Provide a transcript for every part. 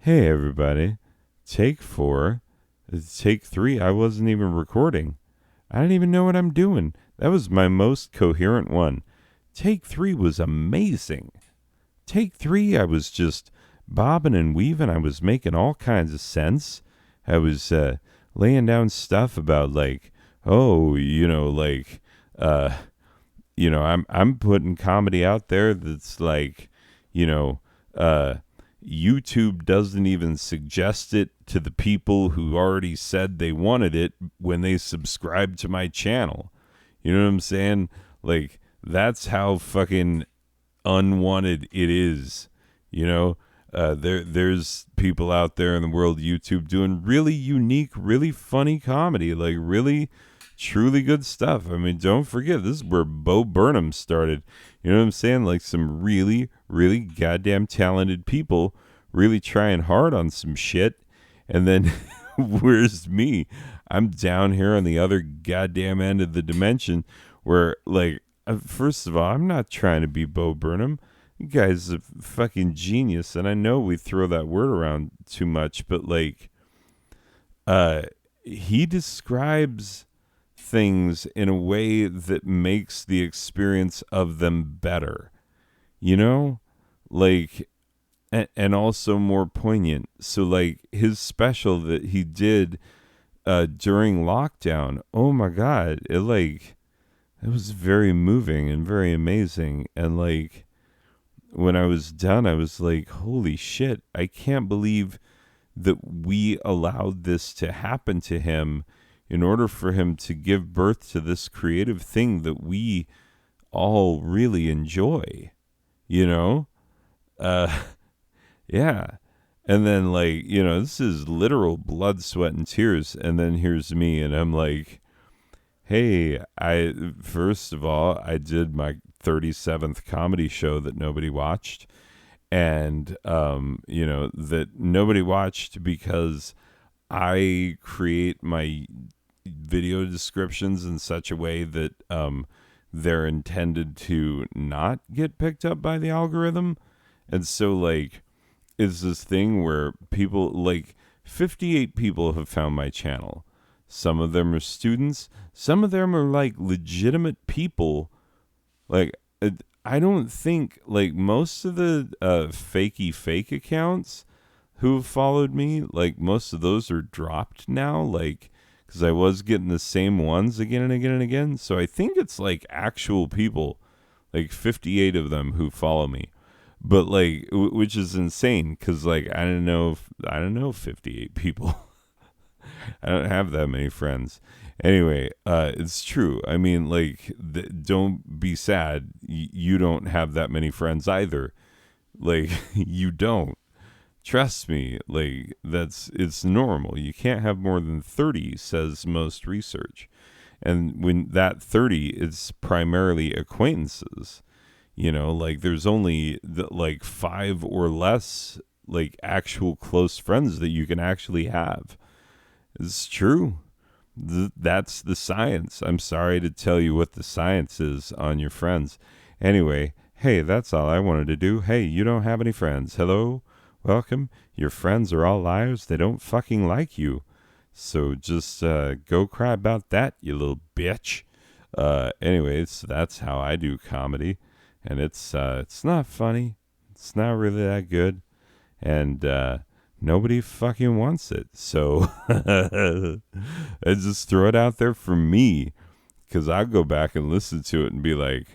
Hey, everybody. Take four. Take three. I wasn't even recording. I don't even know what I'm doing. That was my most coherent one. Take three was amazing. Take three, I was just bobbing and weaving. I was making all kinds of sense. I was laying down stuff about like, oh, uh, I'm putting comedy out there that's like, you know, uh, YouTube doesn't even suggest it to the people who already said they wanted it when they subscribe to my channel. You know what I'm saying? Like that's how fucking unwanted it is. You know, there's people out there in the world YouTube doing really unique, really funny comedy, like really truly good stuff. I mean, don't forget this is where Bo Burnham started. You know what I'm saying? Like some really, really goddamn talented people really trying hard on some shit. And then where's me? I'm down here on the other goddamn end of the dimension where like first of all, I'm not trying to be Bo Burnham. You guys are fucking genius, and I know we throw that word around too much, but like, uh, he describes things in a way that makes the experience of them better. You know, like, and also more poignant. So, like, his special that he did during lockdown. Oh my god, it was very moving and very amazing. And like when I was done, I was like, holy shit, I can't believe that we allowed this to happen to him in order for him to give birth to this creative thing that we all really enjoy, you know? Uh, yeah. And then, like, this is literal blood, sweat, and tears. And then here's me, and I'm like, hey, I first of all, I did my 37th comedy show that nobody watched, and that nobody watched because I create my video descriptions in such a way that they're intended to not get picked up by the algorithm, and so like it's this thing where people like 58 people have found my channel. Some of them are students. Some of them are like legitimate people. Like, I don't think like most of the fakey fake accounts who have followed me, like most of those are dropped now. Like, because I was getting the same ones again and again and again. So I think it's like actual people, like 58 of them who follow me. But like, which is insane because like I don't know 58 people. I don't have that many friends. Anyway, it's true. I mean, like, don't be sad. You don't have that many friends either. Like, you don't. Trust me. Like, it's normal. You can't have more than 30, says most research. And when that 30 is primarily acquaintances, like there's only like five or less like actual close friends that you can actually have. It's true. That's the science. I'm sorry to tell you what the science is on your friends. Anyway, hey, that's all I wanted to do. Hey, you don't have any friends. Hello? Welcome. Your friends are all liars. They don't fucking like you. So just go cry about that, you little bitch. Anyways, that's how I do comedy. And it's not funny. It's not really that good. And nobody fucking wants it. So I just throw it out there for me because I'll go back and listen to it and be like,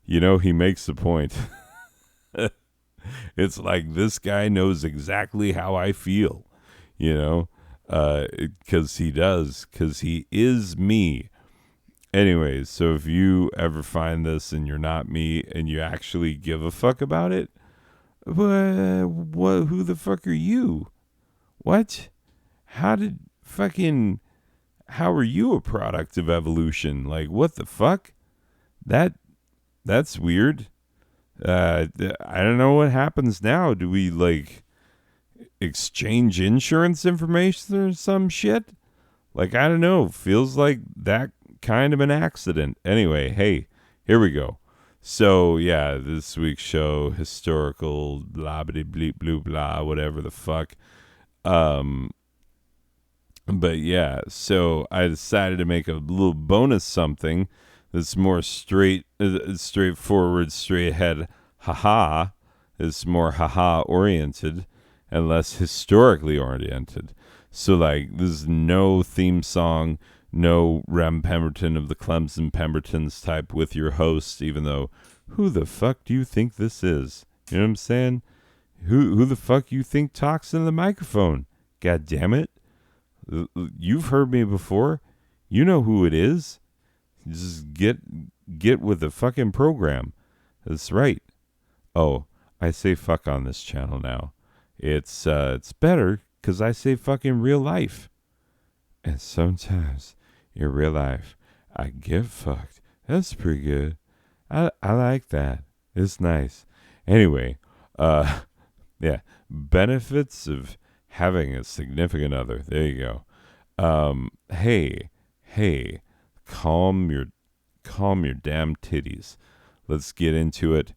he makes the point. It's like this guy knows exactly how I feel, because he does, because he is me. Anyways, so if you ever find this and you're not me and you actually give a fuck about it, what? Who the fuck are you? What? How did fucking? How are you a product of evolution? Like what the fuck? That that's weird. I don't know what happens now. Do we like exchange insurance information or some shit? Like I don't know. Feels like that kind of an accident. Anyway, hey, here we go. So yeah, this week's show, historical, blah blah bleep blue blah, whatever the fuck. Um, but yeah, so I decided to make a little bonus something that's more straightforward, straight ahead, haha. It's more haha oriented and less historically oriented. So like, there's no theme song, no Rem Pemberton of the Clemson Pembertons type with your host, even though who the fuck do you think this is? You know what I'm saying? Who the fuck you think talks into the microphone? God damn it. You've heard me before. You know who it is. Just get with the fucking program. That's right. Oh, I say fuck on this channel now. It's better because I say fuck in real life. And sometimes in real life, I get fucked. That's pretty good. I like that. It's nice. Anyway, yeah, benefits of having a significant other. There you go. Hey, calm your damn titties. Let's get into it.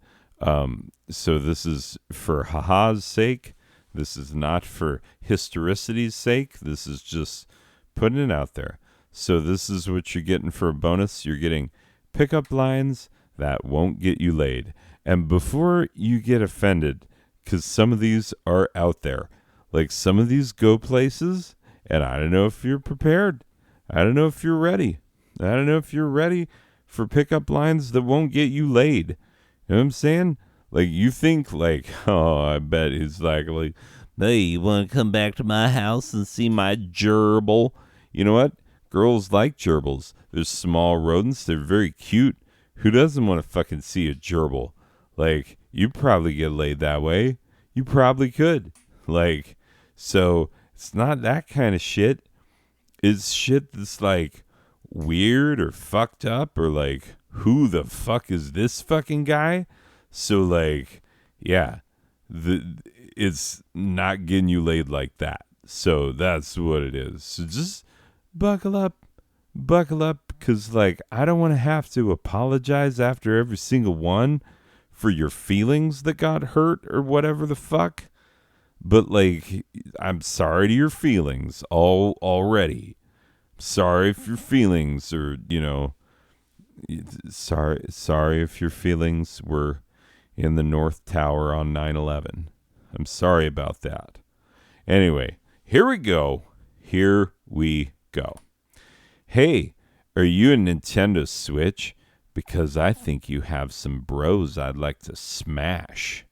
So this is for haha's sake. This is not for historicity's sake. This is just putting it out there. So this is what you're getting for a bonus. You're getting pickup lines that won't get you laid. And before you get offended, because some of these are out there, like some of these go places, and I don't know if you're prepared. I don't know if you're ready. I don't know if you're ready for pickup lines that won't get you laid. You know what I'm saying? Like, you think, like, oh, I bet he's like, hey, you want to come back to my house and see my gerbil? You know what? Girls like gerbils. They're small rodents. They're very cute. Who doesn't want to fucking see a gerbil? Like, you probably get laid that way. You probably could. Like, so it's not that kind of shit. It's shit that's like weird or fucked up or like, who the fuck is this fucking guy? So like, yeah, it's not getting you laid like that. So that's what it is. So just buckle up, because like, I don't want to have to apologize after every single one for your feelings that got hurt or whatever the fuck. But like, I'm sorry to your feelings already. Sorry if your feelings are, sorry if your feelings were in the North Tower on 9/11. I'm sorry about that. Anyway, here we go. Hey, are you a Nintendo Switch? Because I think you have some bros I'd like to smash.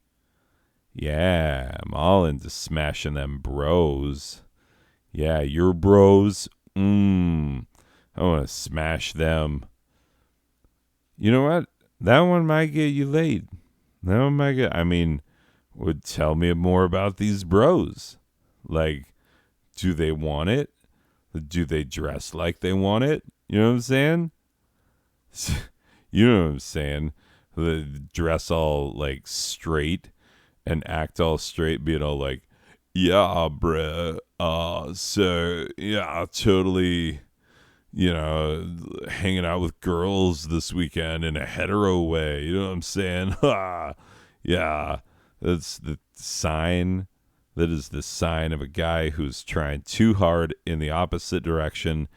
Yeah, I'm all into smashing them bros. Yeah, your bros. I want to smash them. You know what? That one might get you laid. That one might get. I mean, would tell me more about these bros. Like, do they want it? Do they dress like they want it? You know what I'm saying? You know what I'm saying? They dress all like straight and act all straight, being all like, yeah, bruh. So yeah, totally. Hanging out with girls this weekend in a hetero way. You know what I'm saying? Yeah, that's the sign. That is the sign of a guy who's trying too hard in the opposite direction,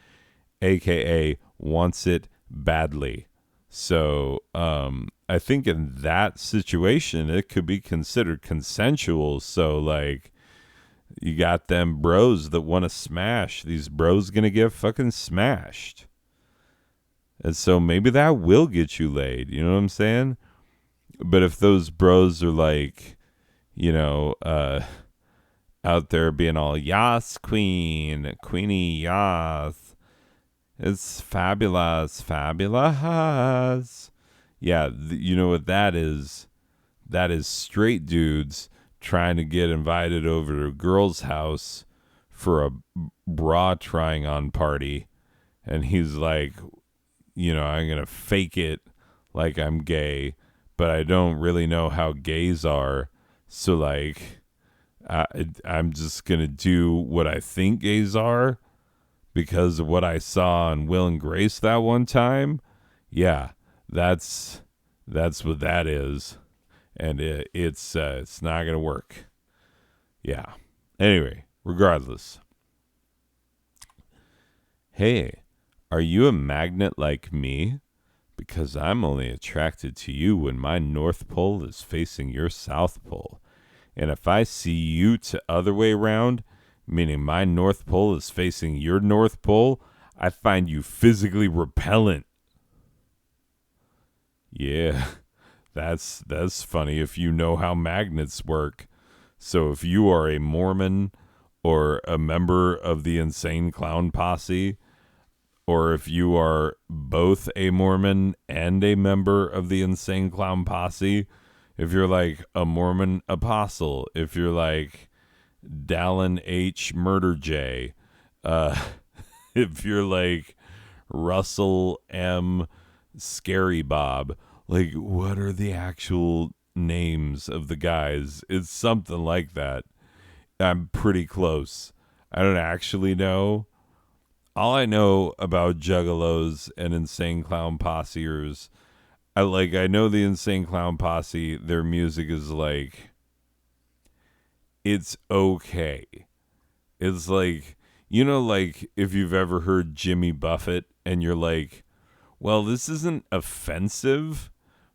aka wants it badly. So I think in that situation, it could be considered consensual. So like, you got them bros that want to smash. These bros gonna get fucking smashed. And so maybe that will get you laid. You know what I'm saying? But if those bros are like, out there being all, yas, queenie, yas. It's fabulous. Yeah, you know what that is? That is straight dudes trying to get invited over to a girl's house for a bra trying on party. And he's like, I'm going to fake it like I'm gay, but I don't really know how gays are. So like, I'm just going to do what I think gays are because of what I saw on Will and Grace that one time. Yeah, that's That's what that is. And it's not going to work. Yeah. Anyway, regardless. Hey, are you a magnet like me? Because I'm only attracted to you when my North Pole is facing your South Pole. And if I see you to other way round, meaning my North Pole is facing your North Pole, I find you physically repellent. Yeah, that's funny if you know how magnets work. So if you are a Mormon or a member of the Insane Clown Posse, or if you are both a Mormon and a member of the Insane Clown Posse, if you're like a Mormon apostle, if you're like Dallin H. Murder J, uh, if you're like Russell M. Scary Bob, like what are the actual names of the guys? It's something like that. I'm pretty close. I don't actually know. All I know about Juggalos and Insane Clown Posseers, I know the Insane Clown Posse, their music is like, it's okay. It's like, like if you've ever heard Jimmy Buffett and you're like, well, this isn't offensive,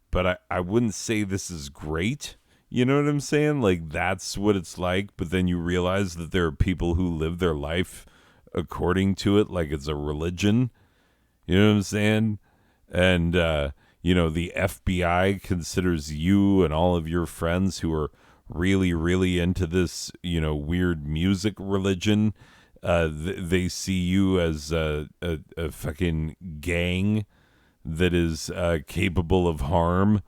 but I wouldn't say this is great. You know what I'm saying? Like, that's what it's like. But then you realize that there are people who live their life according to it like it's a religion. You know what I'm saying? And, the FBI considers you and all of your friends who are really, really into this, weird music religion. They see you as a fucking gang that is capable of harm.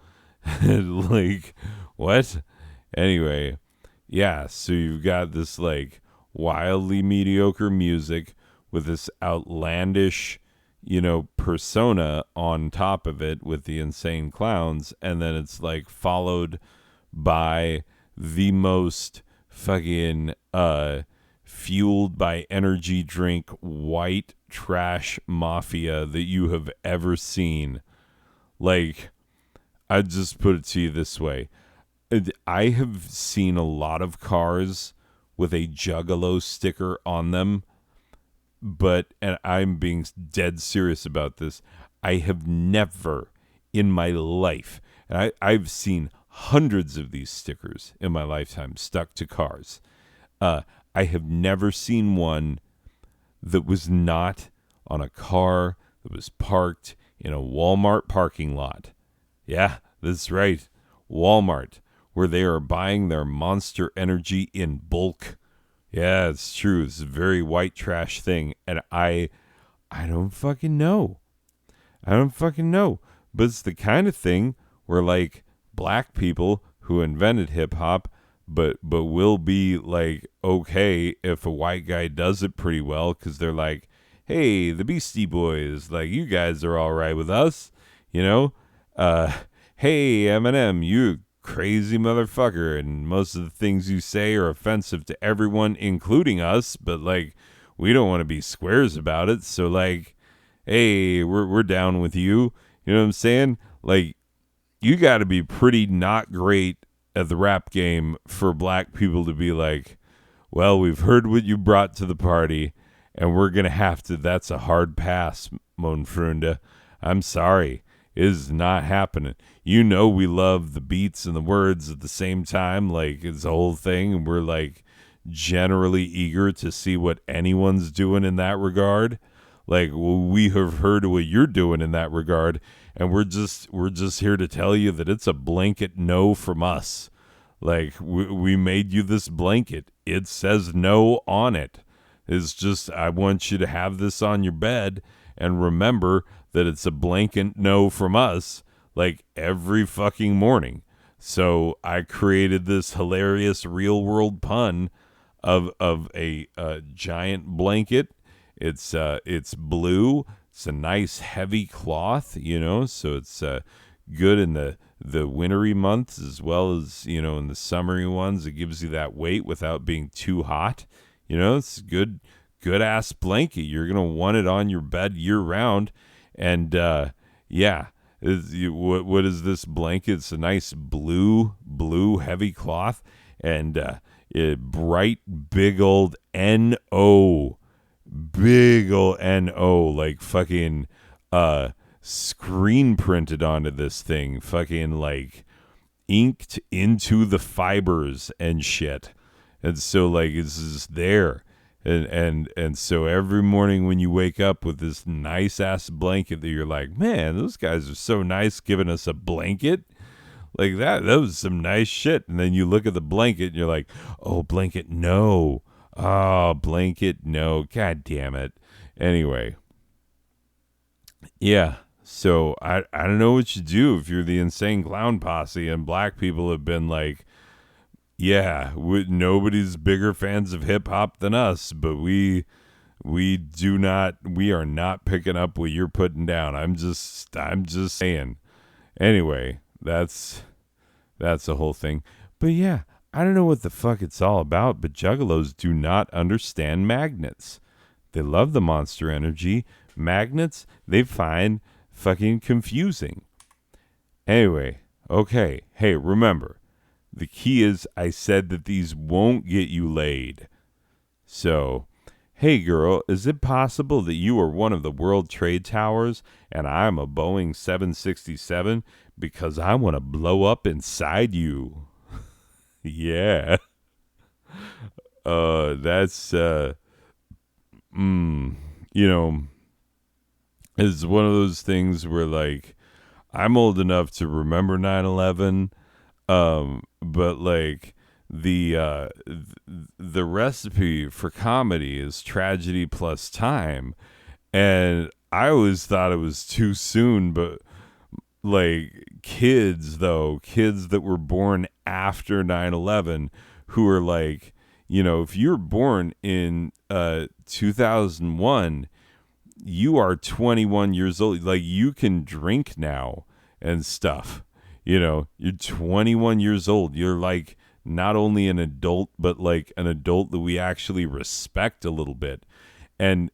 Like, what? Anyway, yeah, so you've got this, like, wildly mediocre music with this outlandish, persona on top of it with the Insane Clowns. And then it's, like, followed by the most fucking, fueled by energy drink white trash mafia that you have ever seen. Like, I just put it to you this way. I have seen a lot of cars with a Juggalo sticker on them, and I'm being dead serious about this, I have never in my life, and I've seen hundreds of these stickers in my lifetime stuck to cars. I have never seen one that was not on a car that was parked in a Walmart parking lot. Yeah, that's right. Walmart, where they are buying their Monster Energy in bulk. Yeah, it's true. It's a very white trash thing. And I don't fucking know. I don't fucking know. But it's the kind of thing where, like, black people who invented hip hop but will be like okay if a white guy does it pretty well, because they're like, hey, the Beastie Boys, like, you guys are all right with us, hey, Eminem, you crazy motherfucker, and most of the things you say are offensive to everyone, including us, but, like, we don't want to be squares about it, so, like, hey, we're down with you. You know what I'm saying? Like, you got to be pretty not great at the rap game for black people to be like, well, we've heard what you brought to the party, and we're going to have to, that's a hard pass, Mon Frunda. I'm sorry. It is not happening. You know we love the beats and the words at the same time, like, it's a whole thing, and we're, like, generally eager to see what anyone's doing in that regard. Like, well, we have heard what you're doing in that regard, and we're just here to tell you that it's a blanket no from us. Like, we made you this blanket. It says no on it. It's just, I want you to have this on your bed and remember that it's a blanket no from us, like, every fucking morning. So I created this hilarious real world pun of a giant blanket. It's blue. It's a nice heavy cloth, so it's good in the wintry months as well as, in the summery ones. It gives you that weight without being too hot. It's good ass blanket. You're going to want it on your bed year round. And yeah, What is this blanket? It's a nice blue heavy cloth, and bright big old NO, like fucking screen printed onto this thing, fucking like inked into the fibers and shit. And so like it's just there. And so every morning when you wake up with this nice ass blanket that you're like, man, those guys are so nice giving us a blanket. Like that was some nice shit. And then you look at the blanket and you're like, oh, blanket, no. Oh, blanket, no. God damn it. Anyway. Yeah. So I don't know what you do if you're the Insane Clown Posse and black people have been like, yeah, nobody's bigger fans of hip hop than us, but we are not picking up what you're putting down. I'm just saying. Anyway, that's the whole thing. But yeah, I don't know what the fuck it's all about, but juggalos do not understand magnets. They love the Monster Energy. Magnets, they find fucking confusing. Anyway, okay. Hey, remember, the key is I said that these won't get you laid. So, hey girl, is it possible that you are one of the World Trade Towers and I'm a Boeing 767 because I want to blow up inside you? Yeah. That's you know, it's one of those things where like I'm old enough to remember 9/11. But like the recipe for comedy is tragedy plus time, and I always thought it was too soon. But like kids that were born after 9/11, who are like, if you're born in 2001, you are 21 years old. Like you can drink now and stuff. You're 21 years old. You're like not only an adult, but like an adult that we actually respect a little bit. And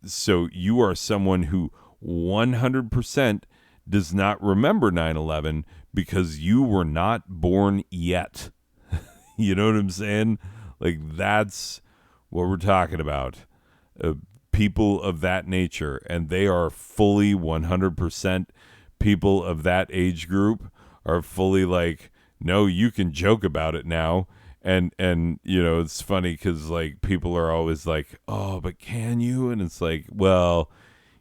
so you are someone who 100% does not remember 9/11 because you were not born yet. You know what I'm saying? Like that's what we're talking about. People of that nature, and they are fully 100% people of that age group are fully like, no, you can joke about it now. And it's funny because like people are always like, oh, but can you? And it's like, well,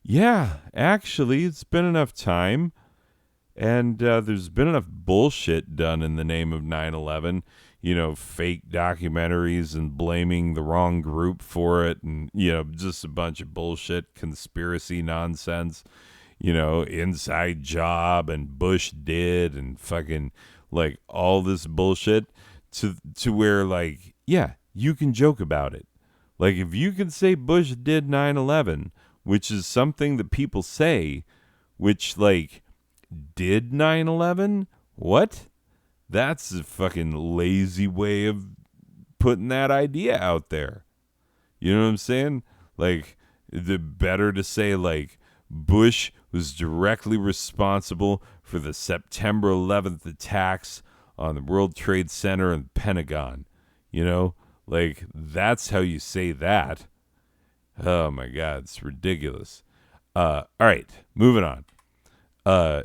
yeah, actually it's been enough time, and there's been enough bullshit done in the name of 9/11, fake documentaries and blaming the wrong group for it, and just a bunch of bullshit conspiracy nonsense, inside job and Bush did and fucking like all this bullshit to where like, yeah, you can joke about it. Like if you can say Bush did 9/11, which is something that people say, which like did 9/11, what? That's a fucking lazy way of putting that idea out there. You know what I'm saying? Like the better to say like Bush was directly responsible for the September 11th attacks on the World Trade Center and Pentagon. Like that's how you say that. Oh my God, it's ridiculous. All right, moving on.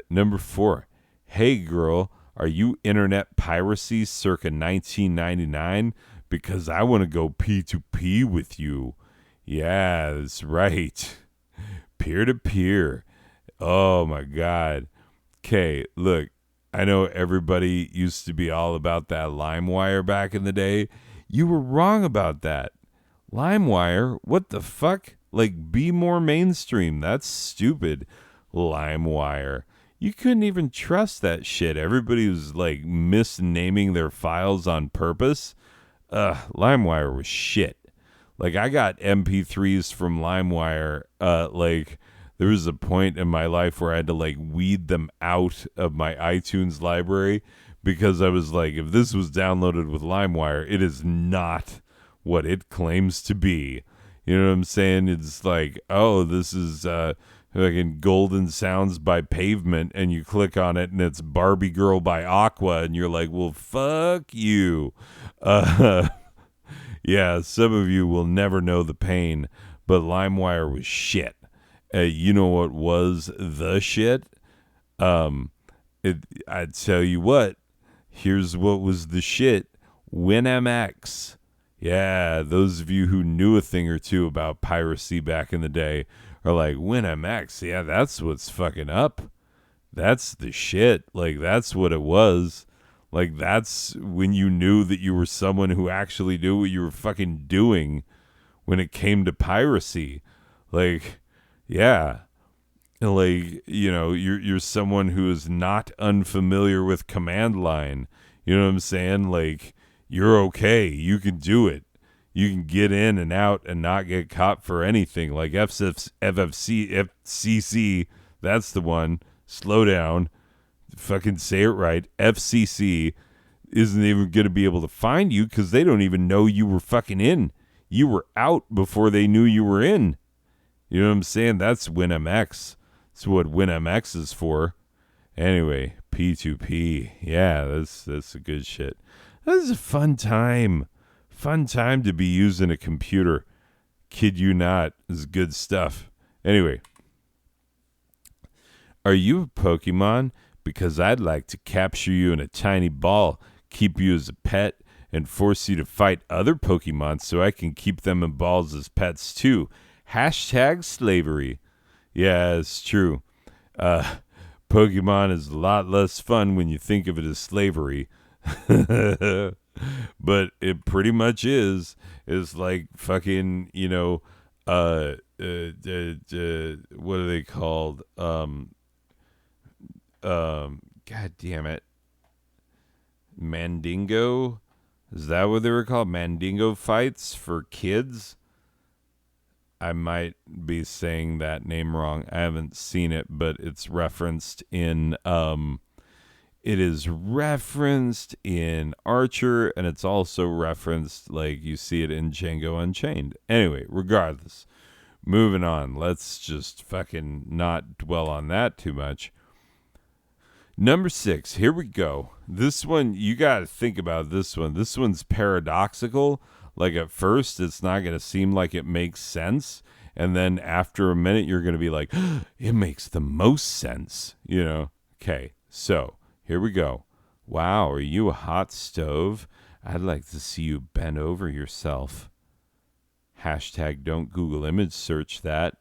Number 4. Hey girl, are you internet piracy circa 1999? Because I want to go P2P with you. Yeah, that's right. Peer-to-peer. Oh my God. Okay, look, I know everybody used to be all about that LimeWire back in the day. You were wrong about that. LimeWire? What the fuck? Like, be more mainstream. That's stupid. LimeWire. You couldn't even trust that shit. Everybody was like misnaming their files on purpose. LimeWire was shit. Like I got MP3s from LimeWire. Like there was a point in my life where I had to like weed them out of my iTunes library because I was like, if this was downloaded with LimeWire, it is not what it claims to be. You know what I'm saying? It's like, oh, this is fucking Golden Sounds by Pavement, and you click on it and it's Barbie Girl by Aqua, and you're like, well, fuck you. Uh, yeah, some of you will never know the pain, but LimeWire was shit. You know what was the shit? I'd tell you what. Here's what was the shit. WinMX. Yeah, those of you who knew a thing or two about piracy back in the day are like, WinMX, yeah, that's what's fucking up. That's the shit. Like, that's what it was. Like, that's when you knew that you were someone who actually knew what you were fucking doing when it came to piracy. Like, yeah. Like, you know, you're someone who is not unfamiliar with command line. You know what I'm saying? Like, you're okay. You can do it. You can get in and out and not get caught for anything. Like FCC, that's the one. Slow down. Fucking say it right. FCC isn't even going to be able to find you because they don't even know you were fucking in. You were out before they knew you were in. You know what I'm saying? That's WinMX. That's what WinMX is for. Anyway, P2P. Yeah, that's a good shit. This is a fun time. Fun time to be using a computer. Kid you not. This is good stuff. Anyway. Are you a Pokemon? Because I'd like to capture you in a tiny ball, keep you as a pet, and force you to fight other Pokemon so I can keep them in balls as pets too. Hashtag slavery. Yeah, it's true. Pokemon is a lot less fun when you think of it as slavery. But it pretty much is. It's like fucking, you know, what are they called? God damn it. Mandingo? Is that what they were called? Mandingo fights for kids? I might be saying that name wrong. I haven't seen it, but it's referenced in it is referenced in Archer, and it's also referenced, like, you see it in Django Unchained. Anyway, regardless, moving on. Let's just fucking not dwell on that too much. Number 6, here we go. This one, you got to think about this one. This one's paradoxical. Like, at first, it's not going to seem like it makes sense. And then after a minute, you're going to be like, it makes the most sense. You know? Okay, so here we go. Wow, are you a hot stove? I'd like to see you bend over yourself. Hashtag don't Google image search that.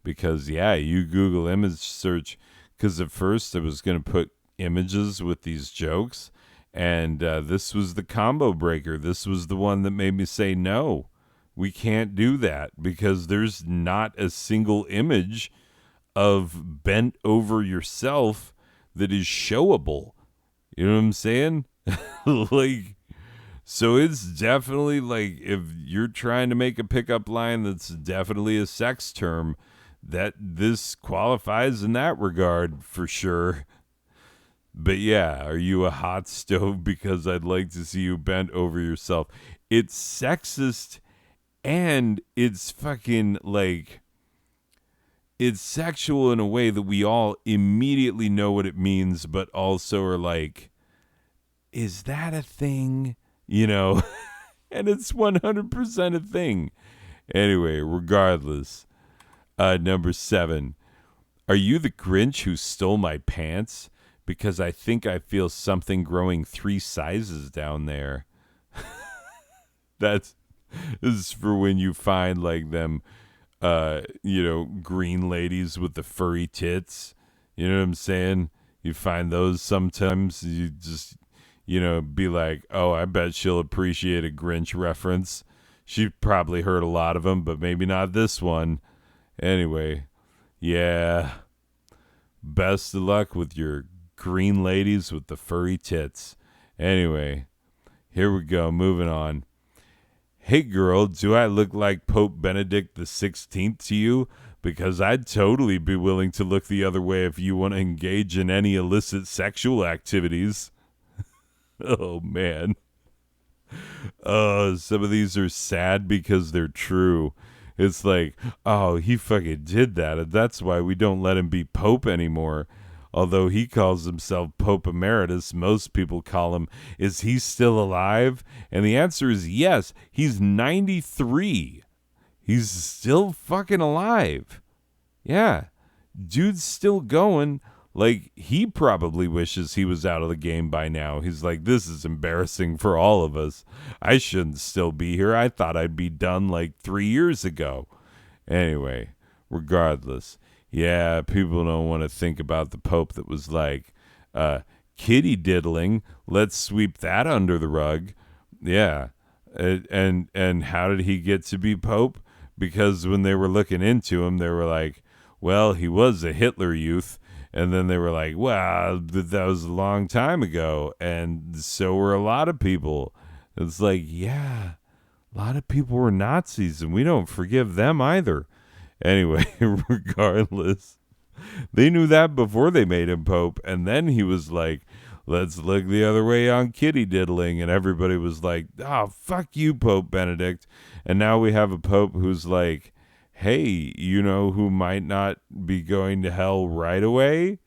Because, yeah, you Google image search. Because at first I was going to put images with these jokes, and this was the combo breaker. This was the one that made me say, no, we can't do that, because there's not a single image of bent over yourself that is showable. You know what I'm saying? Like, so it's definitely like, if you're trying to make a pickup line that's definitely a sex term, that this qualifies in that regard for sure. But yeah, are you a hot stove? Because I'd like to see you bent over yourself. It's sexist, and it's fucking like, it's sexual in a way that we all immediately know what it means, but also are like, is that a thing? You know? And it's 100% a thing. Anyway, regardless. Number 7. Are you the Grinch who stole my pants? Because I think I feel something growing 3 sizes down there. This is for when you find like them, you know, green ladies with the furry tits. You know what I'm saying? You find those sometimes. You just, you know, be like, oh, I bet she'll appreciate a Grinch reference. She probably heard a lot of them, but maybe not this one. Anyway, yeah. Best of luck with your green ladies with the furry tits. Anyway, here we go. Moving on. Hey, girl, do I look like Pope Benedict the 16th to you? Because I'd totally be willing to look the other way if you want to engage in any illicit sexual activities. Oh, man. Some of these are sad because they're true. It's like, oh, he fucking did that. And that's why we don't let him be Pope anymore. Although he calls himself Pope Emeritus, most people call him, is he still alive? And the answer is yes. He's 93. He's still fucking alive. Yeah. Dude's still going. Like, he probably wishes he was out of the game by now. He's like, this is embarrassing for all of us. I shouldn't still be here. I thought I'd be done like 3 years ago. Anyway, regardless. Yeah, people don't want to think about the Pope that was like, kitty diddling. Let's sweep that under the rug. Yeah. And how did he get to be Pope? Because when they were looking into him, they were like, well, he was a Hitler Youth. And then they were like, well, that was a long time ago. And so were a lot of people. It's like, yeah, a lot of people were Nazis, and we don't forgive them either. Anyway, regardless, they knew that before they made him Pope. And then he was like, let's look the other way on kitty diddling. And everybody was like, oh, fuck you, Pope Benedict. And now we have a Pope who's like, hey, you know who might not be going to hell right away?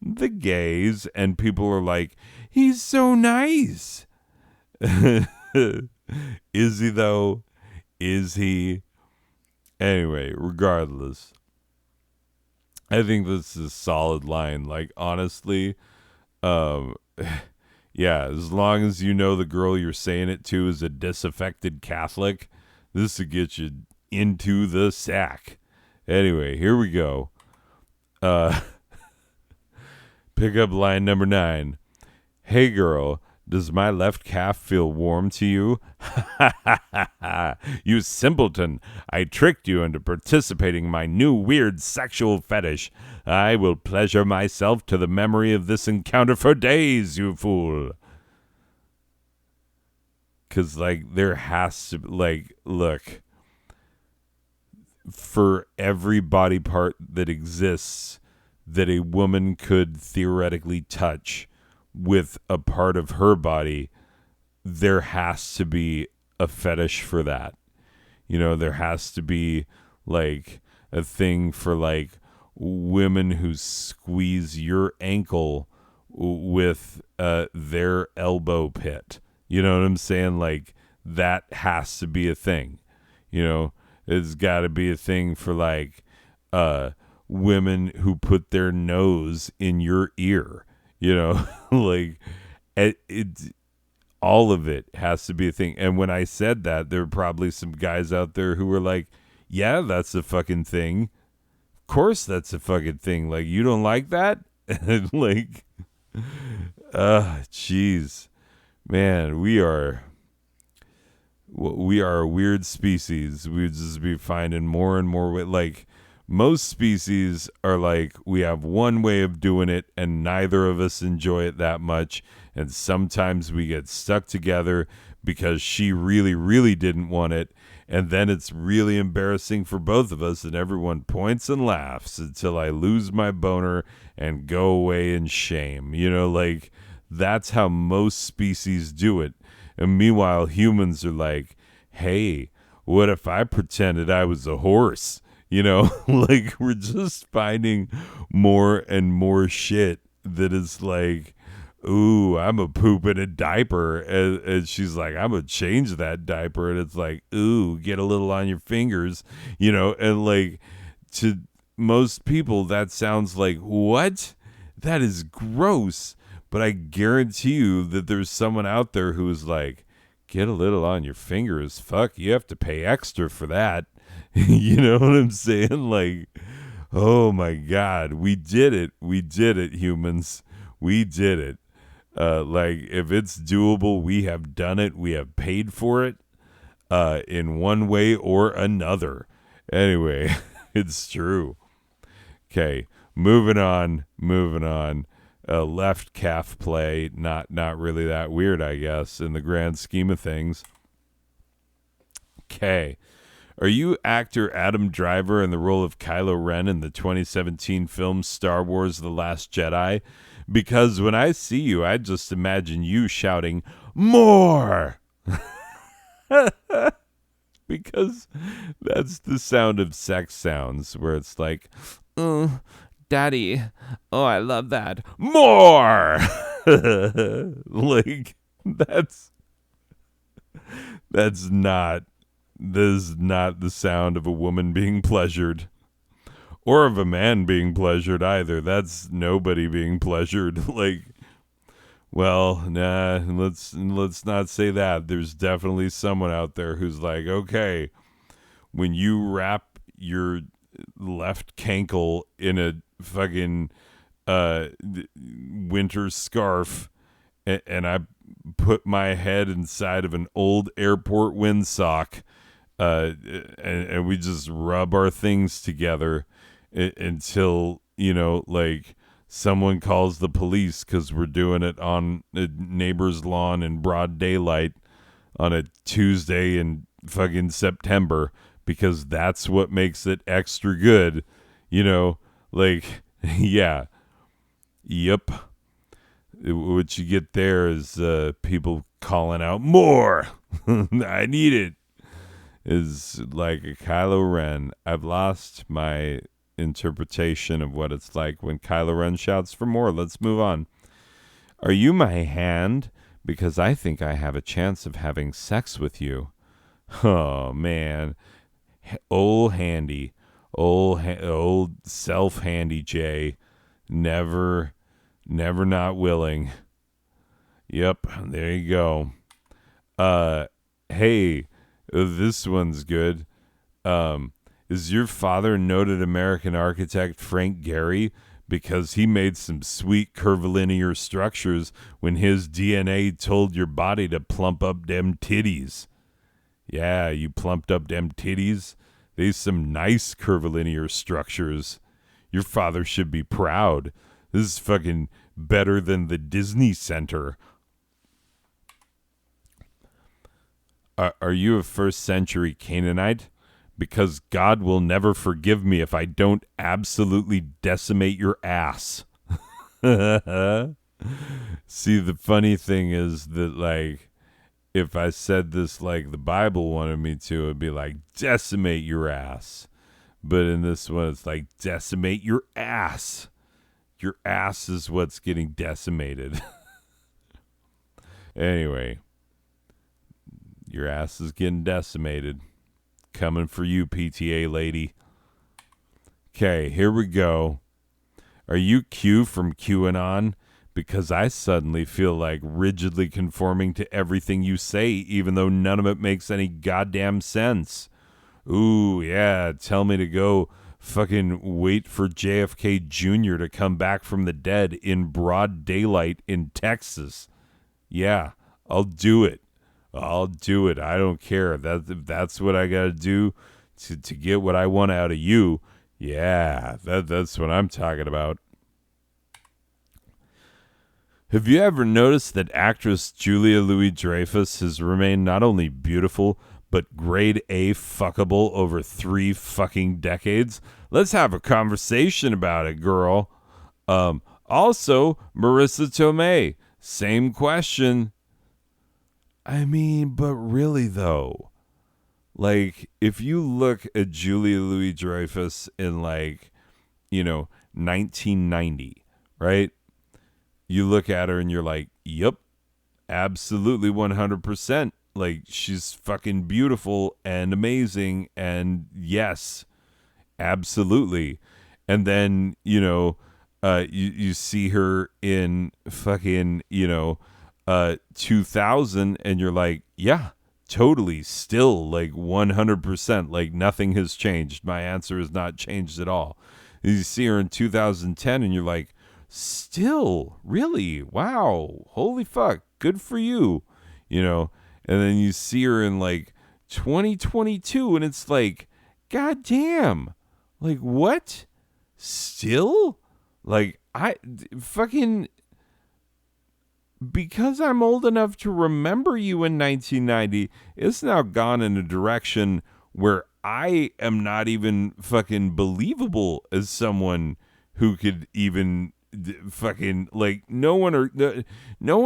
The gays. And people are like, he's so nice. Is he, though? Is he? Anyway, regardless, I think this is a solid line. Like, honestly, yeah, as long as you know the girl you're saying it to is a disaffected Catholic, this will get you into the sack. Anyway, here we go. Pick up line number 9. Hey girl, does my left calf feel warm to you? You simpleton. I tricked you into participating in my new weird sexual fetish. I will pleasure myself to the memory of this encounter for days, you fool. Because, like, there has to, like, look, for every body part that exists that a woman could theoretically touch with a part of her body, there has to be a fetish for that. You know, there has to be like a thing for like women who squeeze your ankle with their elbow pit. You know what I'm saying? Like, that has to be a thing. You know, it's got to be a thing for like women who put their nose in your ear. You know, like it all of it has to be a thing. And when I said that, there were probably some guys out there who were like, yeah, that's a fucking thing. Of course that's a fucking thing. Like, you don't like that? Like, jeez. Man, we are a weird species. We just be finding more and more, like, most species are like, we have one way of doing it and neither of us enjoy it that much. And sometimes we get stuck together because she really, really didn't want it. And then it's really embarrassing for both of us, and everyone points and laughs until I lose my boner and go away in shame. You know, like, that's how most species do it. And meanwhile, humans are like, hey, what if I pretended I was a horse? You know, like, we're just finding more and more shit that is like, ooh, I'm a poop in a diaper. And she's like, I'm going to change that diaper. And it's like, ooh, get a little on your fingers, you know, and like, to most people, that sounds like, what? That is gross. But I guarantee you that there's someone out there who is like, get a little on your fingers. Fuck, you have to pay extra for that. You know what I'm saying? Like, oh my God, we did it. We did it, humans. We did it. Like, if it's doable, we have done it. We have paid for it in one way or another. Anyway, it's true. Okay, moving on. Left calf play, not really that weird, I guess, in the grand scheme of things. Okay. Are you actor Adam Driver in the role of Kylo Ren in the 2017 film Star Wars The Last Jedi? Because when I see you, I just imagine you shouting, more! Because because that's the sound of sex sounds where it's like, daddy, oh, I love that. More! Like, that's not, this is not the sound of a woman being pleasured. Or of a man being pleasured either. That's nobody being pleasured. Like, well, nah, let's not say that. There's definitely someone out there who's like, okay, when you wrap your left cankle in a fucking winter scarf and I put my head inside of an old airport windsock and we just rub our things together until, like someone calls the police because we're doing it on a neighbor's lawn in broad daylight on a Tuesday in fucking September, because that's what makes it extra good, like, yeah. Yep. What you get there is people calling out, more! I need it. Is like a Kylo Ren. I've lost my interpretation of what it's like when Kylo Ren shouts for more. Let's move on. Are you my hand? Because I think I have a chance of having sex with you. Oh, man. Old handy. Old self-handy Jay. Never not willing. Yep, there you go. Hey, this one's good. Is your father noted American architect Frank Gehry? Because he made some sweet curvilinear structures when his DNA told your body to plump up them titties. Yeah, you plumped up them titties. They's some nice curvilinear structures. Your father should be proud. This is fucking better than the Disney Center. Are you a first century Canaanite? Because God will never forgive me if I don't absolutely decimate your ass. See, the funny thing is that, like, if I said this like the Bible wanted me to, it'd be like, decimate your ass. But in this one, it's like, decimate your ass. Your ass is what's getting decimated. Anyway, your ass is getting decimated. Coming for you, PTA lady. Okay, here we go. Are you Q from QAnon? Because I suddenly feel like rigidly conforming to everything you say, even though none of it makes any goddamn sense. Ooh, yeah, tell me to go fucking wait for JFK Jr. to come back from the dead in broad daylight in Texas. Yeah, I'll do it. I don't care. That's what I got to do to get what I want out of you. Yeah, that's what I'm talking about. Have you ever noticed that actress Julia Louis-Dreyfus has remained not only beautiful, but grade A fuckable over 3 fucking decades? Let's have a conversation about it, girl. Also, Marissa Tomei, same question. I mean, but really though, like, if you look at Julia Louis-Dreyfus in 1990, right? You look at her and you're like, yep, absolutely 100%. Like, she's fucking beautiful and amazing. And yes, absolutely. And then, you see her in fucking, 2000 and you're like, yeah, totally, still like 100%, like nothing has changed. My answer has not changed at all. You see her in 2010 and you're like, still, really? Wow, holy fuck, good for you, and then you see her in 2022 and it's like, god damn, like, what? Still? Like, I fucking, because I'm old enough to remember you in 1990, it's now gone in a direction where I am not even fucking believable as someone who could even fucking, like, no one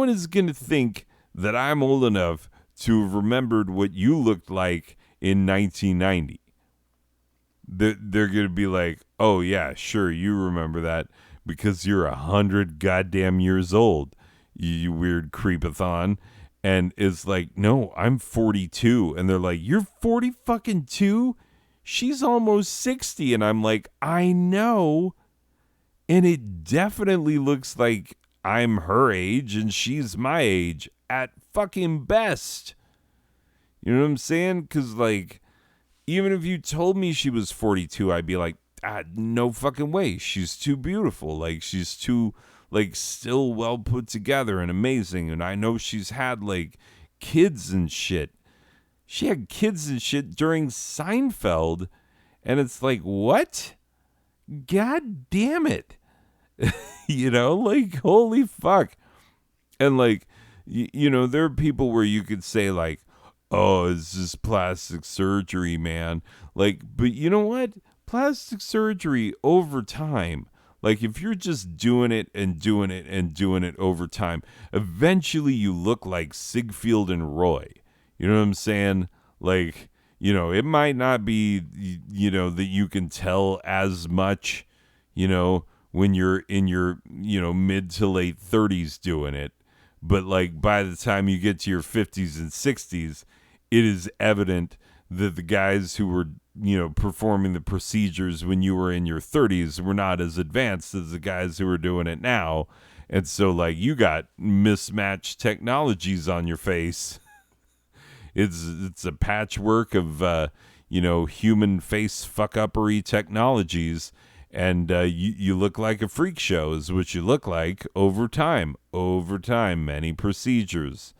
is going to think that I'm old enough to have remembered what you looked like in 1990. They're going to be like, oh, yeah, sure, you remember that because you're 100 goddamn years old, you weird creepathon. And it's like, no, I'm 42. And they're like, you're 40 fucking 2? She's almost 60. And I'm like, I know. And it definitely looks like I'm her age and she's my age at fucking best. You know what I'm saying? Because, like, even if you told me she was 42, I'd be like, no fucking way. She's too beautiful. Like, she's too, like, still well put together and amazing. And I know she's had, like, kids and shit. She had kids and shit during Seinfeld. And it's like, what? God damn it. You know, like, holy fuck. And, like, you know, there are people where you could say, like, oh, it's just plastic surgery, man. Like, but you know what? Plastic surgery over time, like if you're just doing it and doing it and doing it over time, eventually you look like Siegfried and Roy. You know what I'm saying? Like, you know, it might not be, you know, that you can tell as much, you know, when you're in your, you know, mid to late 30s doing it. But like by the time you get to your 50s and 60s, it is evident that the guys who were, you know, performing the procedures when you were in your 30s were not as advanced as the guys who are doing it now. And so, like, you got mismatched technologies on your face. It's a patchwork of, you know, human face fuck-uppery technologies. And you look like a freak show is what you look like over time. Over time, many procedures.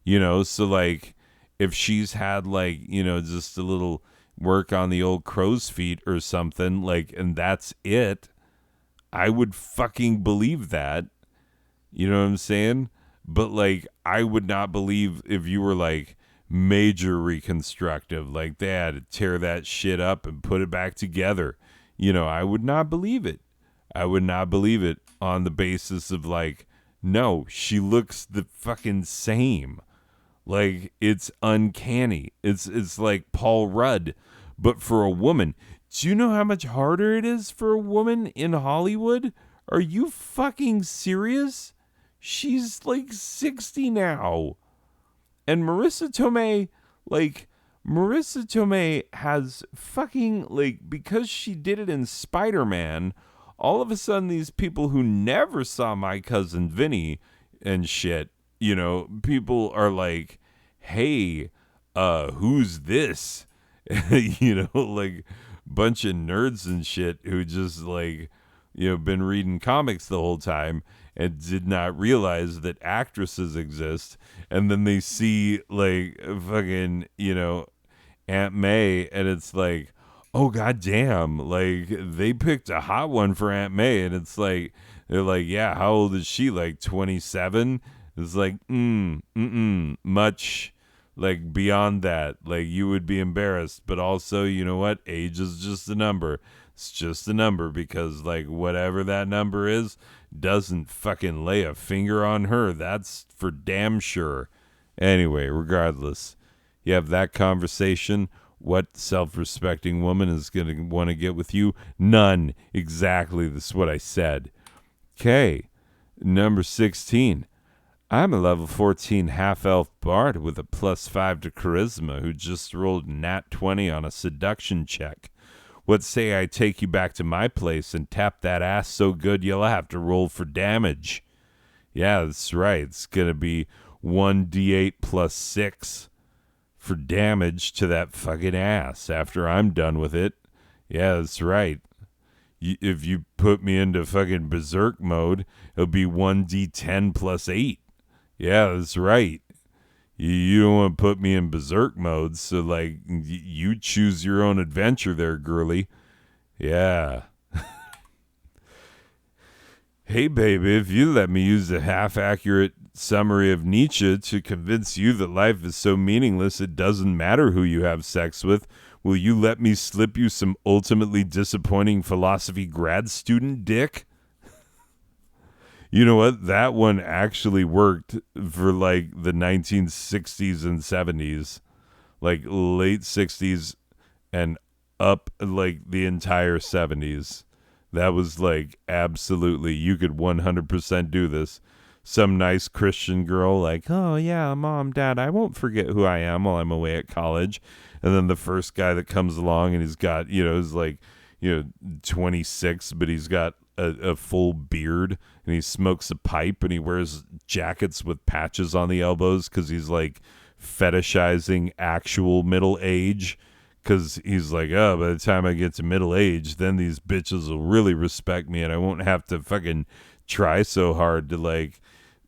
You know, so, like, if she's had, like, you know, just a little work on the old crow's feet or something, like, and that's it, I would fucking believe that. You know what I'm saying? But, like, I would not believe if you were, like, major reconstructive, like they had to tear that shit up and put it back together. You know, I would not believe it. I would not believe it on the basis of, like, no, she looks the fucking same. Like, it's uncanny. It's like Paul Rudd, but for a woman. Do you know how much harder it is for a woman in Hollywood? Are you fucking serious? She's like 60 now. And Marissa Tomei, like, Marissa Tomei has fucking, like, because she did it in Spider-Man, all of a sudden these people who never saw My Cousin Vinny and shit, you know, people are like, hey, who's this? You know, like, bunch of nerds and shit who just, like, you know, been reading comics the whole time and did not realize that actresses exist. And then they see, like, fucking, you know, Aunt May, and it's like, oh, goddamn, like, they picked a hot one for Aunt May. And it's like, they're like, yeah, how old is she? Like 27? It's like, much, like, beyond that. Like, you would be embarrassed. But also, you know what? Age is just a number. It's just a number because, like, whatever that number is doesn't fucking lay a finger on her. That's for damn sure. Anyway, regardless, you have that conversation. What self-respecting woman is going to want to get with you? None. Exactly. This is what I said. Okay. Number 16. I'm a level 14 half-elf bard with a +5 to charisma who just rolled nat 20 on a seduction check. What say I take you back to my place and tap that ass so good you'll have to roll for damage? Yeah, that's right. It's going to be 1d8 plus 6 for damage to that fucking ass after I'm done with it. Yeah, that's right. If you put me into fucking berserk mode, it'll be 1d10 plus 8. Yeah, that's right. You don't want to put me in berserk mode, so, like, you choose your own adventure there, girly. Yeah. Hey, baby, if you let me use a half-accurate summary of Nietzsche to convince you that life is so meaningless it doesn't matter who you have sex with, will you let me slip you some ultimately disappointing philosophy grad student dick? You know what? That one actually worked for like the 1960s and 70s, like late 60s and up like the entire 70s. That was like absolutely, you could 100% do this. Some nice Christian girl, like, oh yeah, mom, dad, I won't forget who I am while I'm away at college. And then the first guy that comes along and he's got, is like, 26, but he's got a full beard and he smokes a pipe and he wears jackets with patches on the elbows because he's like fetishizing actual middle age. Because he's like, oh, by the time I get to middle age, then these bitches will really respect me and I won't have to fucking try so hard to like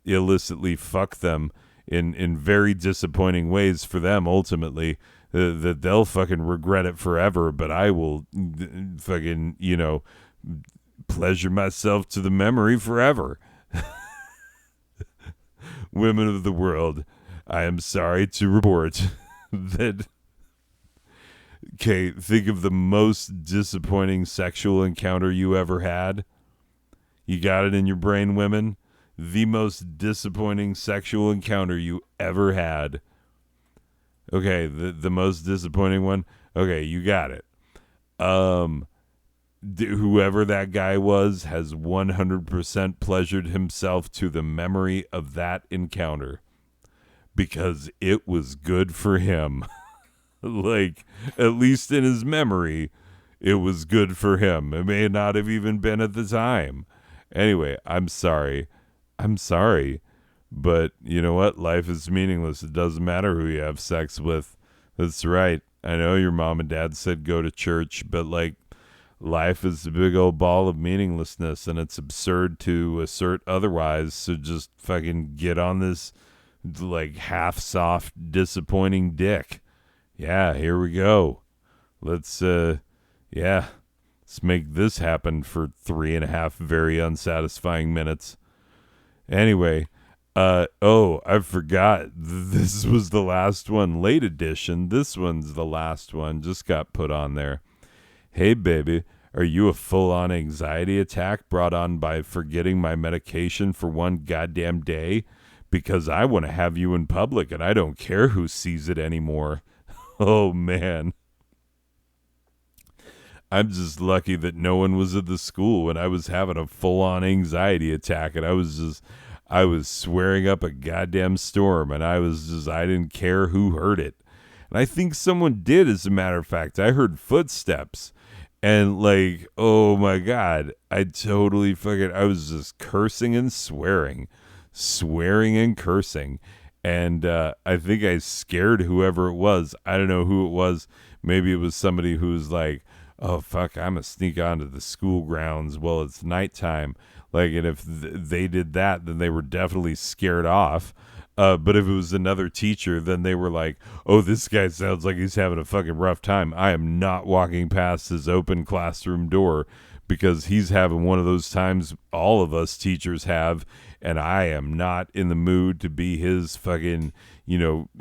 illicitly fuck them in very disappointing ways for them ultimately. That they'll fucking regret it forever, but I will fucking, pleasure myself to the memory forever. Women of the world, I am sorry to report that. Okay, think of the most disappointing sexual encounter you ever had. You got it in your brain, women? The most disappointing sexual encounter you ever had. Okay, the most disappointing one. Okay, you got it. Whoever that guy was has 100% pleasured himself to the memory of that encounter because it was good for him. Like, at least in his memory, it was good for him. It may not have even been at the time. Anyway, I'm sorry. But you know what? Life is meaningless. It doesn't matter who you have sex with. That's right. I know your mom and dad said go to church, but like, life is a big old ball of meaninglessness, and it's absurd to assert otherwise. So just fucking get on this, like, half soft, disappointing dick. Yeah, here we go. Let's make this happen for 3.5 very unsatisfying minutes. Anyway, I forgot. This was the last one, late edition. This one's the last one, just got put on there. Hey, baby, are you a full-on anxiety attack brought on by forgetting my medication for one goddamn day? Because I want to have you in public, and I don't care who sees it anymore. Oh, man. I'm just lucky that no one was at the school when I was having a full-on anxiety attack, and I was swearing up a goddamn storm, and I didn't care who heard it. And I think someone did, as a matter of fact. I heard footsteps, and like, oh my God, I was just cursing and swearing and cursing. And I think I scared whoever it was. I don't know who it was. Maybe it was somebody who's like, oh, fuck, I'm going to sneak onto the school grounds. Well, it's nighttime. Like, and if they did that, then they were definitely scared off. But if it was another teacher, then they were like, oh, this guy sounds like he's having a fucking rough time. I am not walking past his open classroom door because he's having one of those times all of us teachers have, and I am not in the mood to be his fucking,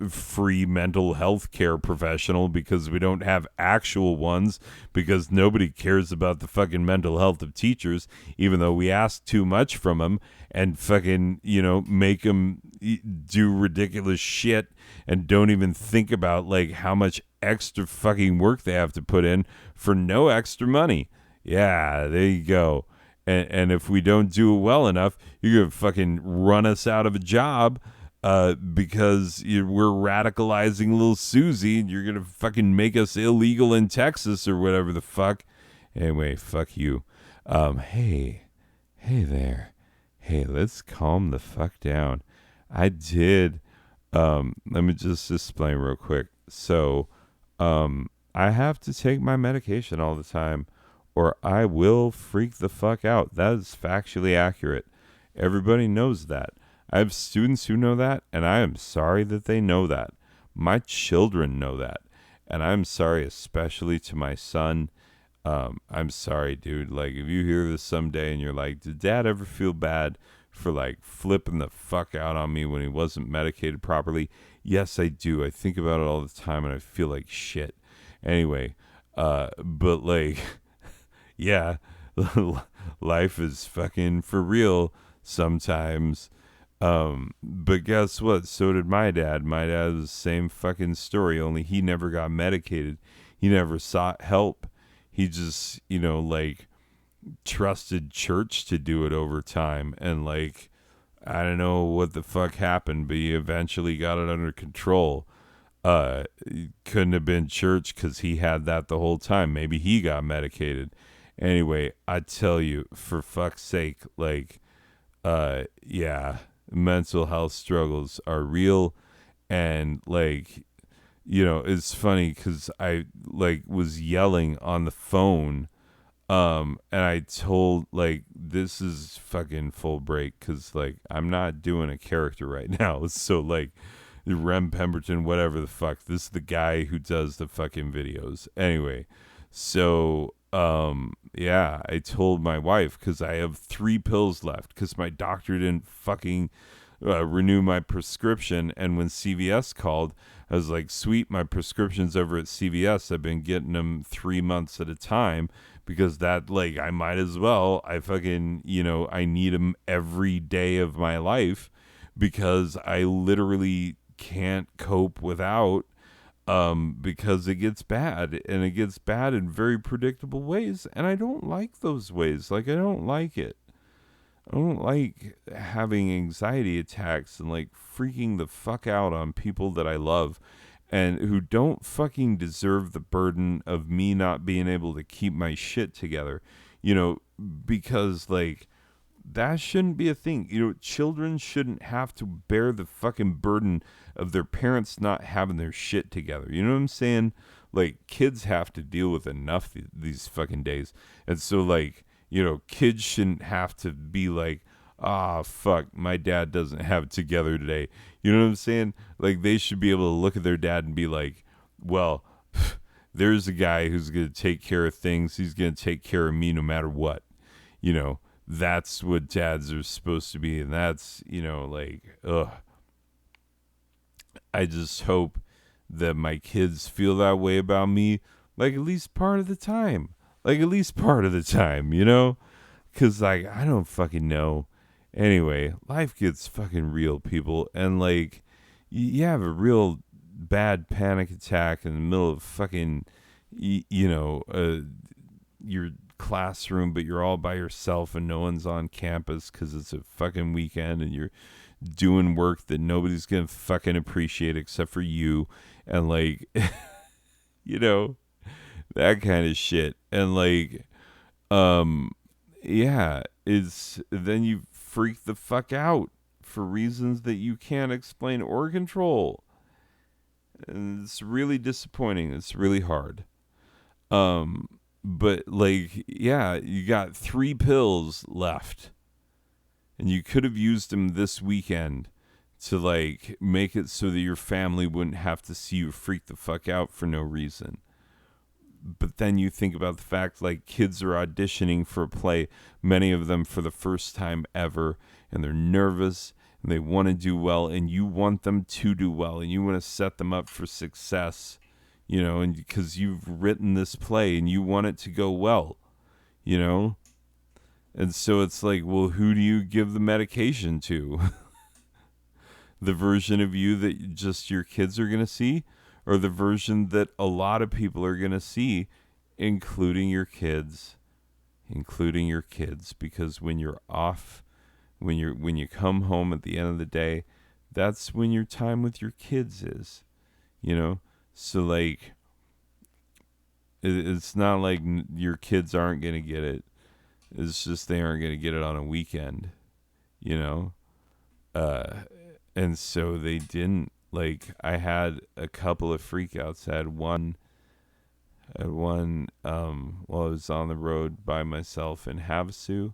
free mental health care professional because we don't have actual ones, because nobody cares about the fucking mental health of teachers, even though we ask too much from them and fucking, make them do ridiculous shit and don't even think about like how much extra fucking work they have to put in for no extra money. Yeah, there you go. And if we don't do it well enough, you're going to fucking run us out of a job because we're radicalizing little Susie, and you're going to fucking make us illegal in Texas or whatever the fuck. Anyway, fuck you. Hey there. Hey, let's calm the fuck down. I did. Let me just explain real quick. So, I have to take my medication all the time, or I will freak the fuck out. That is factually accurate. Everybody knows that. I have students who know that, and I am sorry that they know that. My children know that, and I'm sorry especially to my son. I'm sorry, dude. Like, if you hear this someday and you're like, did dad ever feel bad for like flipping the fuck out on me when he wasn't medicated properly? Yes, I do. I think about it all the time and I feel like shit. Anyway, but like, yeah, life is fucking for real. sometimes. But guess what? So did my dad. My dad was the same fucking story, only he never got medicated. He never sought help. He just, like, trusted church to do it over time. And, like, I don't know what the fuck happened, but he eventually got it under control. It couldn't have been church because he had that the whole time. Maybe he got medicated. Anyway, I tell you, for fuck's sake, like, yeah, mental health struggles are real. And, like, it's funny because I, like, was yelling on the phone. And I told, like, this is fucking full break because, like, I'm not doing a character right now. So, like, Rem Pemberton, whatever the fuck. This is the guy who does the fucking videos. Anyway, so, yeah, I told my wife because I have 3 pills left because my doctor didn't fucking renew my prescription. And when CVS called, I was like, sweet, my prescription's over at CVS. I've been getting them 3 months at a time because that, like, I might as well. I fucking, I need them every day of my life because I literally can't cope without, because it gets bad, and it gets bad in very predictable ways, and I don't like those ways. Like, I don't like it. I don't like having anxiety attacks and, like, freaking the fuck out on people that I love and who don't fucking deserve the burden of me not being able to keep my shit together, because, like, that shouldn't be a thing. Children shouldn't have to bear the fucking burden of their parents not having their shit together. You know what I'm saying? Like, kids have to deal with enough these fucking days. And so, like, kids shouldn't have to be like, fuck, my dad doesn't have it together today. You know what I'm saying? Like, they should be able to look at their dad and be like, well, there's a guy who's going to take care of things. He's going to take care of me no matter what. That's what dads are supposed to be. And that's, like, ugh. I just hope that my kids feel that way about me, like, at least part of the time. Like, at least part of the time, Because, like, I don't fucking know. Anyway, life gets fucking real, people. And, like, you have a real bad panic attack in the middle of fucking, your classroom, but you're all by yourself and no one's on campus because it's a fucking weekend and you're doing work that nobody's going to fucking appreciate except for you. And, like, that kind of shit. And, like, yeah, then you freak the fuck out for reasons that you can't explain or control. And it's really disappointing. It's really hard. But, like, yeah, you got 3 pills left. And you could have used them this weekend to, like, make it so that your family wouldn't have to see you freak the fuck out for no reason. But then you think about the fact, like, kids are auditioning for a play, many of them for the first time ever, and they're nervous, and they want to do well, and you want them to do well, and you want to set them up for success, and because you've written this play, and you want it to go well, And so it's like, well, who do you give the medication to? The version of you that just your kids are going to see? Or the version that a lot of people are going to see, including your kids, because when you're off, when you come home at the end of the day, that's when your time with your kids is, So, like, it's not like your kids aren't going to get it. It's just they aren't going to get it on a weekend, and so they didn't. Like, I had a couple of freakouts. I had one while I was on the road by myself in Havasu,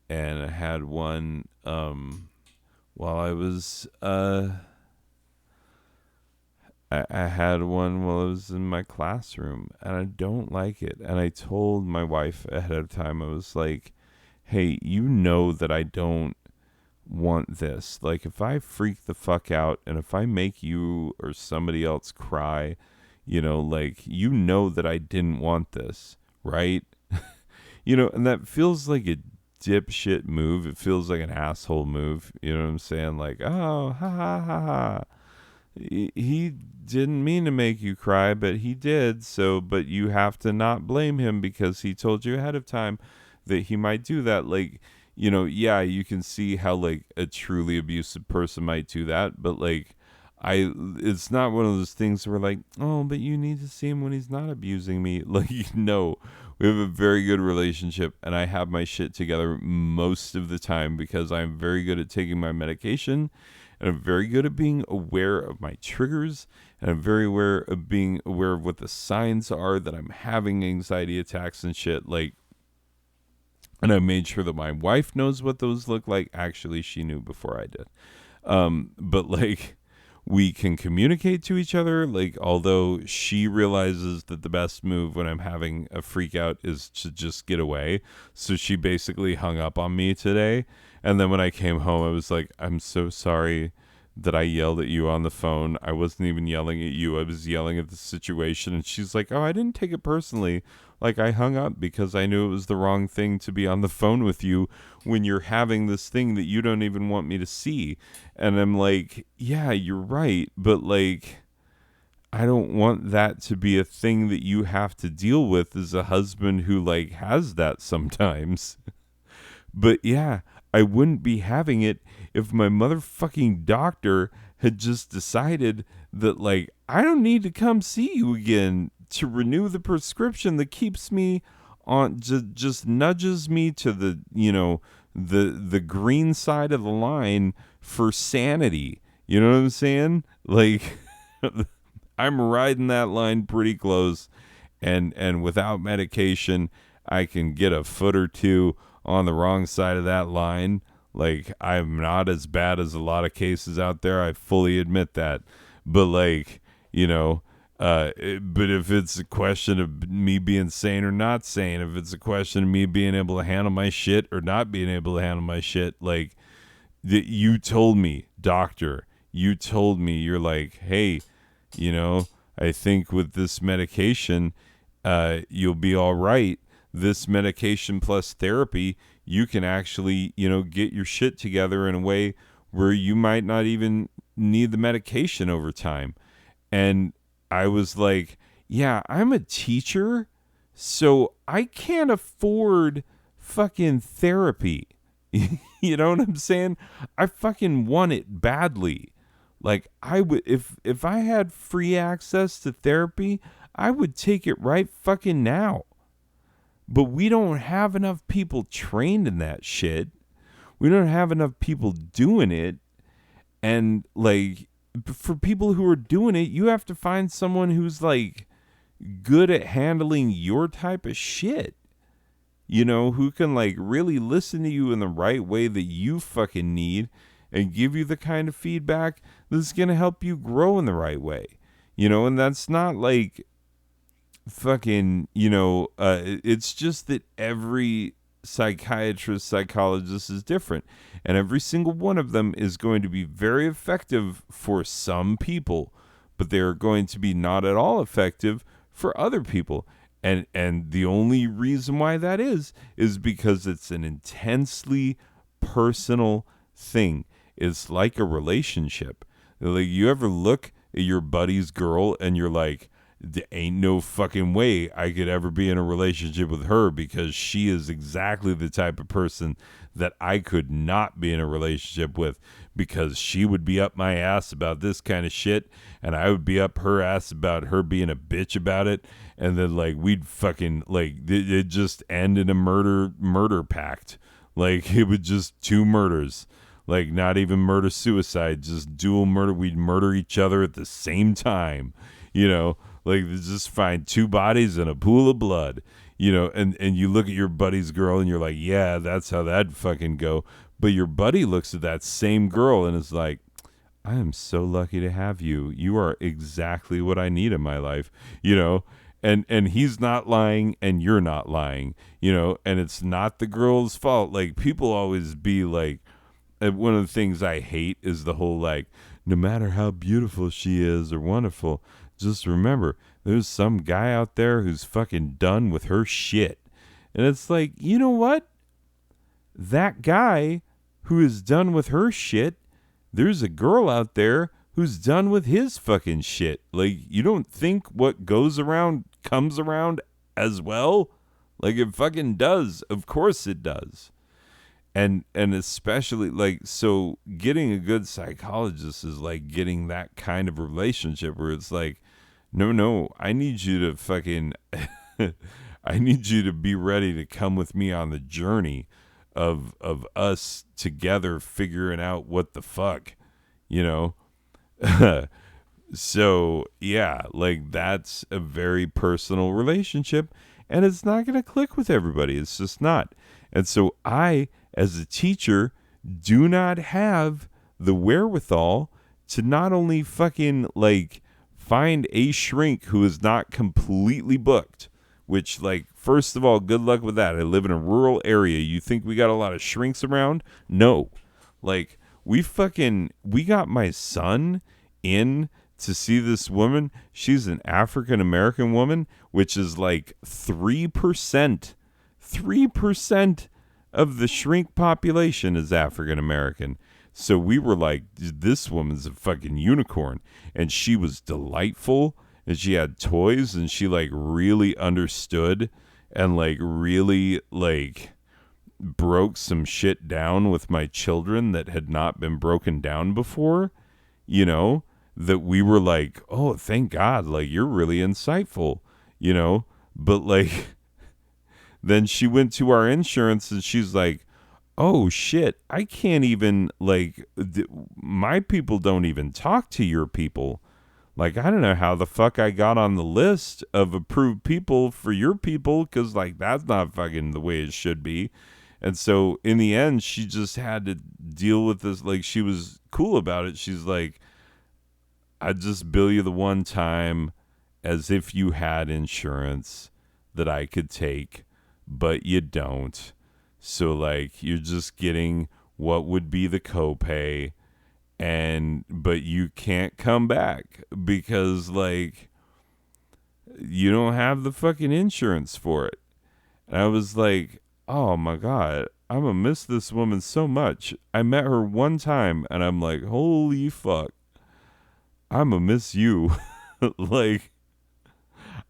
and I had one while I was I had one while I was in my classroom, and I don't like it. And I told my wife ahead of time, I was like, hey, that I don't want this. Like, if I freak the fuck out and if I make you or somebody else cry, like, that I didn't want this, right? And that feels like a dipshit move. It feels like an asshole move. You know what I'm saying? Like, oh, ha ha ha ha. He didn't mean to make you cry, but he did. So, but you have to not blame him because he told you ahead of time that he might do that. Like, you know, yeah, you can see how like a truly abusive person might do that, but like, it's not one of those things where like, oh, but you need to see him when he's not abusing me. Like, no, we have a very good relationship, and I have my shit together most of the time because I'm very good at taking my medication, and I'm very good at being aware of my triggers, and I'm very aware of being aware of what the signs are that I'm having anxiety attacks and shit. Like, and I made sure that my wife knows what those look like. Actually, she knew before I did. But like, we can communicate to each other. Like, although she realizes that the best move when I'm having a freak out is to just get away. So she basically hung up on me today. And then when I came home, I was like, I'm so sorry that I yelled at you on the phone. I wasn't even yelling at you. I was yelling at the situation. And she's like, oh, I didn't take it personally. Like, I hung up because I knew it was the wrong thing to be on the phone with you when you're having this thing that you don't even want me to see. And I'm like, yeah, you're right. But like, I don't want that to be a thing that you have to deal with as a husband who like has that sometimes. But yeah, I wouldn't be having it if my motherfucking doctor had just decided that like I don't need to come see you again to renew the prescription that keeps me on, just nudges me to the, you know, the green side of the line for sanity. You know what I'm saying? Like, I'm riding that line pretty close, and without medication I can get a foot or two on the wrong side of that line. Like, I'm not as bad as a lot of cases out there, I fully admit that, but like, you know, but if it's a question of me being sane or not sane, if it's a question of me being able to handle my shit or not being able to handle my shit, like, you told me, doctor, you told me, you're like, hey, you know, I think with this medication, you'll be all right. This medication plus therapy, you can actually, you know, get your shit together in a way where you might not even need the medication over time. And I was like, yeah, I'm a teacher, so I can't afford fucking therapy. You know what I'm saying? I fucking want it badly. Like, I would, if I had free access to therapy, I would take it right fucking now. But we don't have enough people trained in that shit. We don't have enough people doing it. And like, for people who are doing it, you have to find someone who's like good at handling your type of shit. You know, who can like really listen to you in the right way that you fucking need and give you the kind of feedback that's going to help you grow in the right way. You know, and that's not like fucking, you know, it's just that every psychiatrist, psychologist is different, and every single one of them is going to be very effective for some people, but they're going to be not at all effective for other people. And the only reason why that is because it's an intensely personal thing. It's like a relationship. Like, you ever look at your buddy's girl and you're like, there ain't no fucking way I could ever be in a relationship with her because she is exactly the type of person that I could not be in a relationship with, because she would be up my ass about this kind of shit and I would be up her ass about her being a bitch about it, and then like we'd fucking like it just end in a murder pact. Like, it would just two murders. Like, not even murder suicide, just dual murder. We'd murder each other at the same time, you know. Like, just find two bodies in a pool of blood, you know, and you look at your buddy's girl and you're like, yeah, that's how that'd fucking go. But your buddy looks at that same girl and is like, I am so lucky to have you. You are exactly what I need in my life, you know, and he's not lying and you're not lying, you know, and it's not the girl's fault. Like, people always be like, one of the things I hate is the whole like, no matter how beautiful she is or wonderful, just remember, there's some guy out there who's fucking done with her shit. And it's like, you know what? that guy who is done with her shit, there's a girl out there who's done with his fucking shit. Like, you don't think what goes around comes around as well? Like, it fucking does. Of course it does. And especially, like, so getting a good psychologist is like getting that kind of relationship where it's like, no, I need you to fucking, I need you to be ready to come with me on the journey of us together figuring out what the fuck, you know? So, yeah, like, that's a very personal relationship, and it's not going to click with everybody. It's just not. And so I, as a teacher, do not have the wherewithal to not only fucking, like, find a shrink who is not completely booked, which, like, first of all, good luck with that. I live in a rural area. You think we got a lot of shrinks around? No. Like, we got my son in to see this woman. She's an African American woman, which is like 3%. 3% of the shrink population is African American. So we were like, this woman's a fucking unicorn. And she was delightful. And she had toys. And she like really understood. And like really like broke some shit down with my children that had not been broken down before. You know, that we were like, oh, thank God. Like, you're really insightful. You know. But like, then she went to our insurance and she's like, oh shit, I can't even, like, my people don't even talk to your people. Like, I don't know how the fuck I got on the list of approved people for your people, because, like, that's not fucking the way it should be. And so in the end, she just had to deal with this. Like, she was cool about it. She's like, I just bill you the one time as if you had insurance that I could take, but you don't. So, like, you're just getting what would be the copay, but you can't come back because, like, you don't have the fucking insurance for it. And I was like, oh my God, I'm gonna miss this woman so much. I met her one time and I'm like, holy fuck, I'm gonna miss you. Like,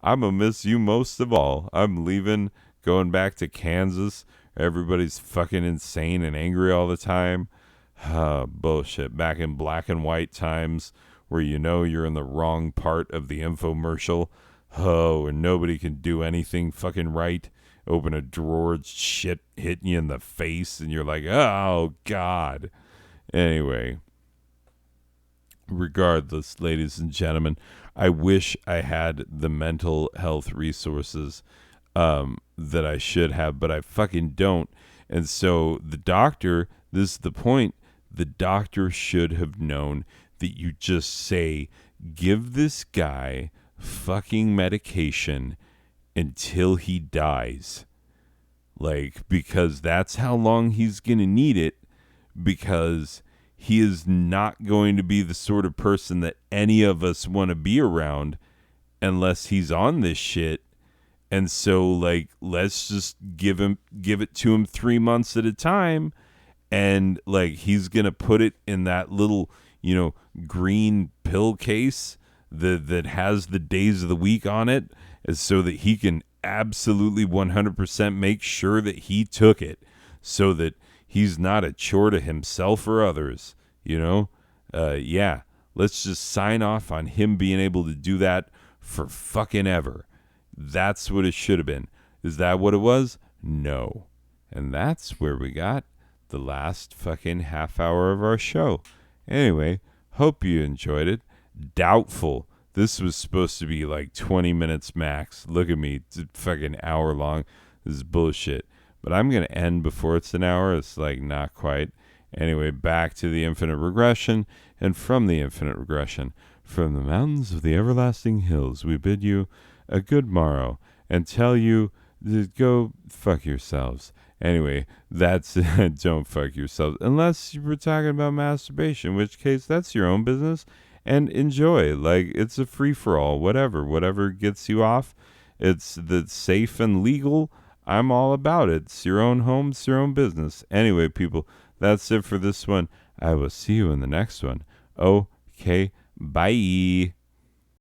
I'm gonna miss you most of all. I'm leaving, going back to Kansas. Everybody's fucking insane and angry all the time. Bullshit. Back in black and white times where you know you're in the wrong part of the infomercial. Oh, and nobody can do anything fucking right. Open a drawer, shit hitting you in the face, and you're like, oh, God. Anyway, regardless, ladies and gentlemen, I wish I had the mental health resources that I should have, but I fucking don't. And so the doctor, this is the point, the doctor should have known that you just say, give this guy fucking medication until he dies. Like, because that's how long he's going to need it, because he is not going to be the sort of person that any of us want to be around unless he's on this shit. And so, like, let's just give it to him 3 months at a time. And, like, he's going to put it in that little, you know, green pill case that has the days of the week on it, so that he can absolutely 100% make sure that he took it, so that he's not a chore to himself or others, you know? Yeah, let's just sign off on him being able to do that for fucking ever. That's what it should have been. Is that what it was? No. And that's where we got the last fucking half hour of our show. Anyway, hope you enjoyed it. Doubtful. This was supposed to be like 20 minutes max. Look at me. It's a fucking hour long. This is bullshit. But I'm going to end before it's an hour. It's like not quite. Anyway, back to the infinite regression. And from the infinite regression, from the mountains of the everlasting hills, we bid you a good morrow and tell you to go fuck yourselves. Anyway, that's don't fuck yourselves unless you were talking about masturbation, in which case that's your own business, and enjoy. Like, it's a free for all, whatever gets you off. It's that's safe and legal. I'm all about it. It's your own home, it's your own business. Anyway, people, that's it for this one. I will see you in the next one. Okay, bye.